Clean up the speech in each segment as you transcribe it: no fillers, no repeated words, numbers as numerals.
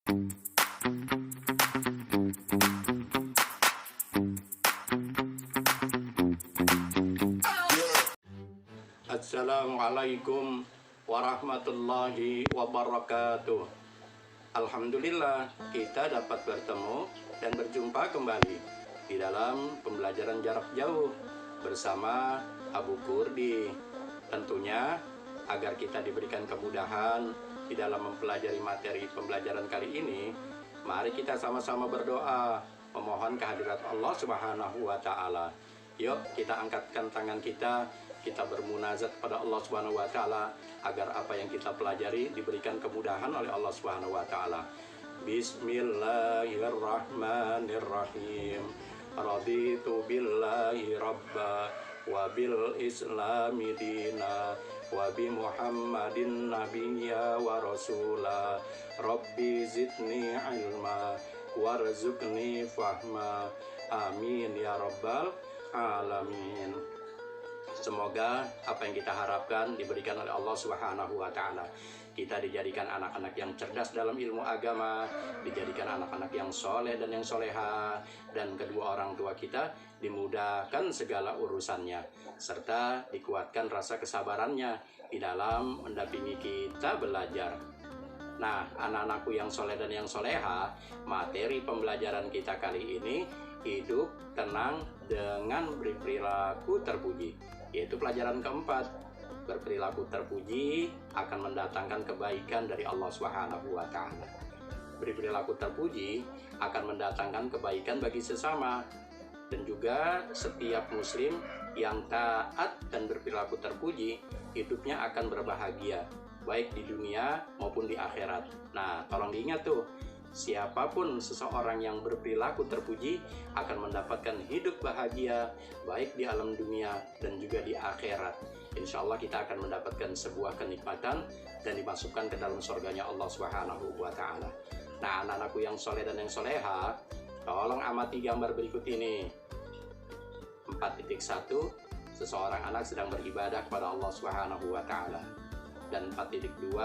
Assalamualaikum warahmatullahi wabarakatuh. Alhamdulillah kita dapat bertemu dan berjumpa kembali di dalam pembelajaran jarak jauh bersama Abu Kurdi. Tentunya agar kita diberikan kemudahan di dalam mempelajari materi pembelajaran kali ini, mari kita sama-sama berdoa memohon kehadirat Allah Subhanahu wa taala. Yuk kita angkatkan tangan kita bermunajat kepada Allah Subhanahu wa taala agar apa yang kita pelajari diberikan kemudahan oleh Allah Subhanahu wa taala. Bismillahirrahmanirrahim. Raditu billahi rabba wa bil islami dina wa bi Muhammadin nabiyya wa rasula. Rabbi zidni ilma warzuqni fahma. Amin ya rabbal alamin. Semoga apa yang kita harapkan diberikan oleh Allah Subhanahu wa taala. Kita dijadikan anak-anak yang cerdas dalam ilmu agama, dijadikan anak-anak yang soleh dan yang soleha, dan kedua orang tua kita dimudahkan segala urusannya, serta dikuatkan rasa kesabarannya di dalam mendampingi kita belajar. Nah, anak-anakku yang soleh dan yang soleha, materi pembelajaran kita kali ini hidup tenang dengan berperilaku terpuji, yaitu pelajaran keempat. Berperilaku terpuji akan mendatangkan kebaikan dari Allah Subhanahu wa taala. Berperilaku terpuji akan mendatangkan kebaikan bagi sesama, dan juga setiap muslim yang taat dan berperilaku terpuji hidupnya akan berbahagia baik di dunia maupun di akhirat. Nah, tolong diingat tuh, siapapun seseorang yang berperilaku terpuji akan mendapatkan hidup bahagia baik di alam dunia dan juga di akhirat. Insya Allah kita akan mendapatkan sebuah kenikmatan dan dimasukkan ke dalam surganya Allah Subhanahu wa taala. Nah, anak-anakku yang soleh dan yang soleha, tolong amati gambar berikut ini. 4.1, seseorang anak sedang beribadah kepada Allah Subhanahu wa taala. Dan 4.2,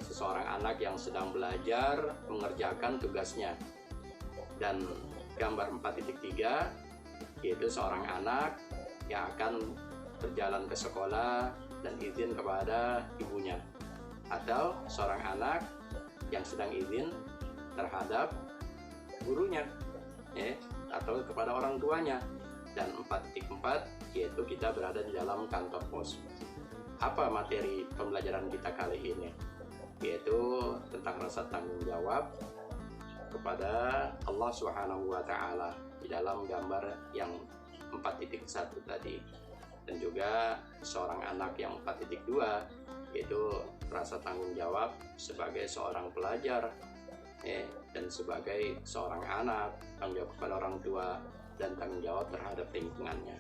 seseorang anak yang sedang belajar mengerjakan tugasnya. Dan gambar 4.3, yaitu seorang anak yang akan berjalan ke sekolah dan izin kepada ibunya, atau seorang anak yang sedang izin terhadap gurunya, atau kepada orang tuanya. Dan 4.4, yaitu kita berada di dalam kantor pos. Apa materi pembelajaran kita kali ini? Yaitu tentang rasa tanggung jawab kepada Allah Subhanahu wa taala di dalam gambar yang 4.1 tadi. Dan juga seorang anak yang 4.2, yaitu rasa tanggung jawab sebagai seorang pelajar, dan sebagai seorang anak, tanggung jawab kepada orang tua dan tanggung jawab terhadap lingkungannya.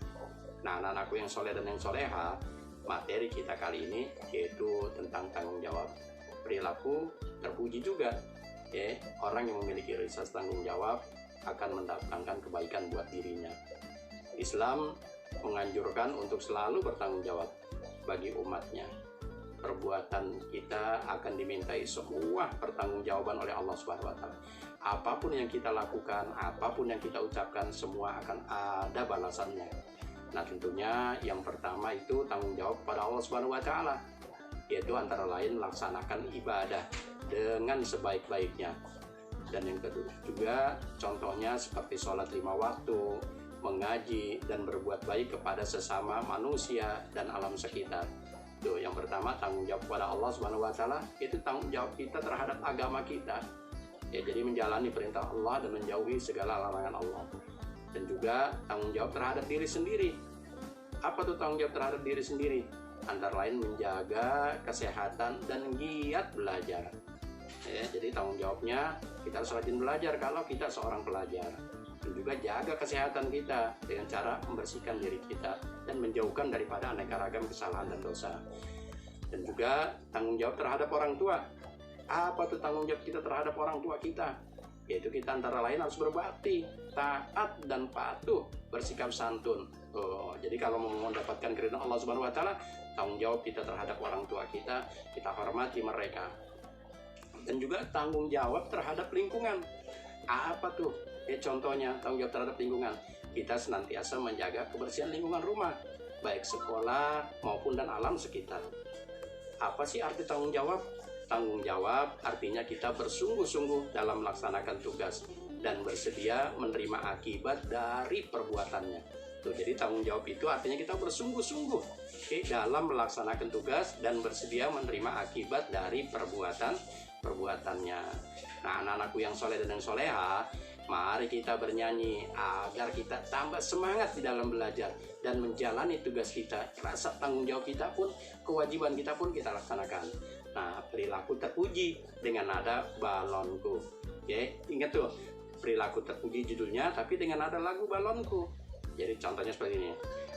Nah, anak-anakku yang soleh dan yang soleha, materi kita kali ini yaitu tentang tanggung jawab. Perilaku terpuji juga, orang yang memiliki rasa tanggung jawab akan mendatangkan kebaikan buat dirinya. Islam menganjurkan untuk selalu bertanggung jawab bagi umatnya. Perbuatan kita akan dimintai semua pertanggungjawaban oleh Allah Subhanahu wa taala. Apapun yang kita lakukan, apapun yang kita ucapkan, semua akan ada balasannya. Nah, tentunya yang pertama itu tanggung jawab pada Allah Subhanahu wa taala, yaitu antara lain laksanakan ibadah dengan sebaik-baiknya. Dan yang kedua juga contohnya seperti sholat 5 waktu, mengaji, dan berbuat baik kepada sesama manusia dan alam sekitar. Tuh, yang pertama tanggung jawab kepada Allah Subhanahu wa taala, itu tanggung jawab kita terhadap agama kita. Jadi menjalani perintah Allah dan menjauhi segala larangan Allah. Dan juga tanggung jawab terhadap diri sendiri. Apa tuh tanggung jawab terhadap diri sendiri? Antara lain menjaga kesehatan dan giat belajar. Jadi tanggung jawabnya kita harus rajin belajar kalau kita seorang pelajar. Dan juga jaga kesehatan kita dengan cara membersihkan diri kita dan menjauhkan daripada aneka ragam kesalahan dan dosa. Dan juga tanggung jawab terhadap orang tua. Apa tuh tanggung jawab kita terhadap orang tua kita? Yaitu kita antara lain harus berbakti, taat dan patuh, bersikap santun. Jadi kalau mau mendapatkan keridhaan Allah Subhanahu wa taala, tanggung jawab kita terhadap orang tua kita hormati mereka. dan juga tanggung jawab terhadap lingkungan. Apa tuh? Contohnya tanggung jawab terhadap lingkungan. Kita senantiasa menjaga kebersihan lingkungan rumah, baik sekolah maupun dan alam sekitar. Apa sih arti tanggung jawab? Tanggung jawab artinya kita bersungguh-sungguh dalam melaksanakan tugas dan bersedia menerima akibat dari perbuatannya. Tuh, jadi tanggung jawab itu artinya kita bersungguh-sungguh dalam melaksanakan tugas dan bersedia menerima akibat dari perbuatannya. Nah, anak-anakku yang soleh dan yang soleha, mari kita bernyanyi agar kita tambah semangat di dalam belajar dan menjalani tugas kita. Rasa tanggung jawab kita pun, kewajiban kita pun kita laksanakan. Nah, perilaku terpuji dengan nada balonku. Oke, ingat tuh, perilaku terpuji judulnya, tapi dengan nada lagu balonku. Jadi contohnya seperti ini.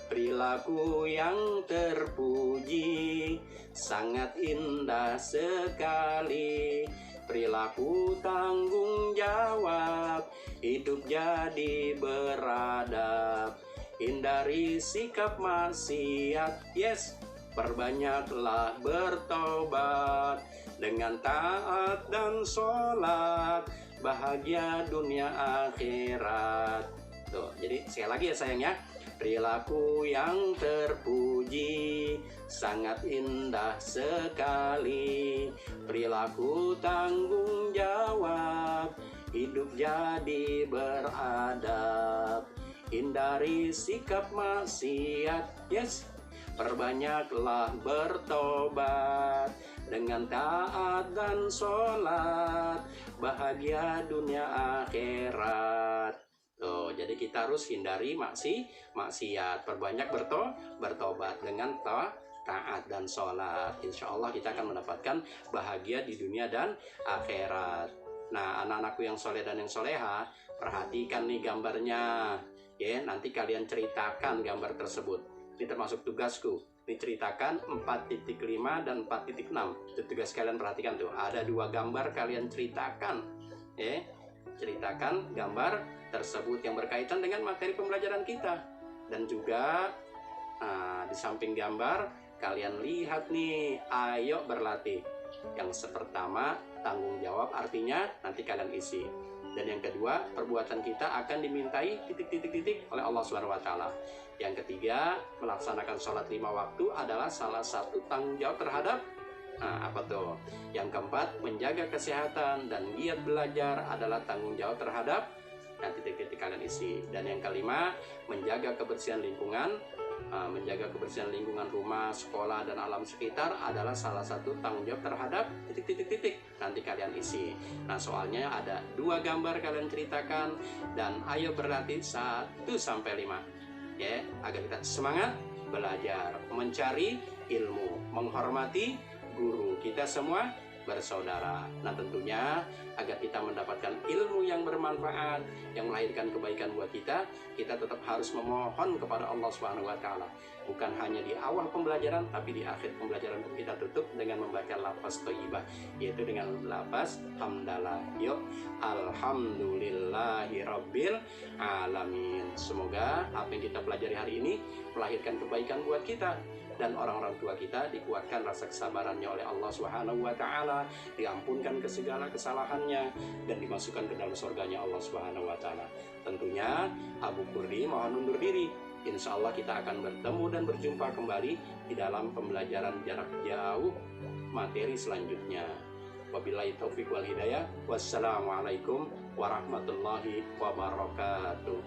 Perilaku yang terpuji sangat indah sekali. Perilaku tanggung jawab, hidup jadi beradab. Hindari sikap maksiat, yes. Perbanyaklah bertobat dengan taat dan sholat, bahagia dunia akhirat. Tuh, jadi sekali lagi ya sayangnya, perilaku yang terpuji sangat indah sekali. Perilaku tanggung jawab, hidup jadi beradab. Hindari sikap maksiat, yes. Perbanyaklah bertobat dengan taat dan sholat, bahagia dunia akhirat. Tuh, jadi kita harus hindari maksiat, perbanyak bertobat dengan taat dan sholat. Insya Allah kita akan mendapatkan bahagia di dunia dan akhirat. Nah, anak-anakku yang soleh dan yang soleha, perhatikan nih gambarnya. Ya, nanti kalian ceritakan gambar tersebut. Ini termasuk tugasku. Diceritakan 4.5 dan 4.6. Itu tugas kalian, perhatikan tuh. Ada 2 gambar, kalian ceritakan. Ya, ceritakan gambar tersebut yang berkaitan dengan materi pembelajaran kita. Dan juga di samping gambar, kalian lihat nih, ayo berlatih. Yang pertama, tanggung jawab artinya nanti kalian isi. Dan yang kedua, perbuatan kita akan dimintai titik-titik-titik oleh Allah SWT. Yang ketiga, melaksanakan sholat 5 waktu adalah salah satu tanggung jawab terhadap apa tuh? Yang keempat, menjaga kesehatan dan giat belajar adalah tanggung jawab terhadap titik-titik kalian isi. Dan yang kelima, menjaga kebersihan lingkungan. Menjaga kebersihan lingkungan rumah, sekolah, dan alam sekitar adalah salah satu tanggung jawab terhadap titik-titik-titik. Nanti kalian isi. Nah, soalnya ada 2 gambar kalian ceritakan dan ayo berlatih 1-5. Ya, agar kita semangat belajar, mencari ilmu, menghormati guru. Kita semua bersaudara. Nah, tentunya agar kita mendapatkan ilmu yang bermanfaat, yang melahirkan kebaikan buat kita, kita tetap harus memohon kepada Allah Subhanahu wa taala. Bukan hanya di awal pembelajaran, tapi di akhir pembelajaran kita tutup dengan membaca lafaz thayyibah, yaitu dengan lafaz hamdalah. Yuk, alhamdulillahirabbil alamin. Semoga apa yang kita pelajari hari ini melahirkan kebaikan buat kita dan orang-orang tua kita dikuatkan rasa kesabarannya oleh Allah Subhanahu wa taala, diampunkan ke segala kesalahannya dan dimasukkan ke dalam surganya Allah Subhanahu wa taala. Tentunya Abu Kurdi mohon undur diri. Insya Allah kita akan bertemu dan berjumpa kembali di dalam pembelajaran jarak jauh materi selanjutnya. Wabillahi taufiq wal hidayah. Wassalamualaikum warahmatullahi wabarakatuh.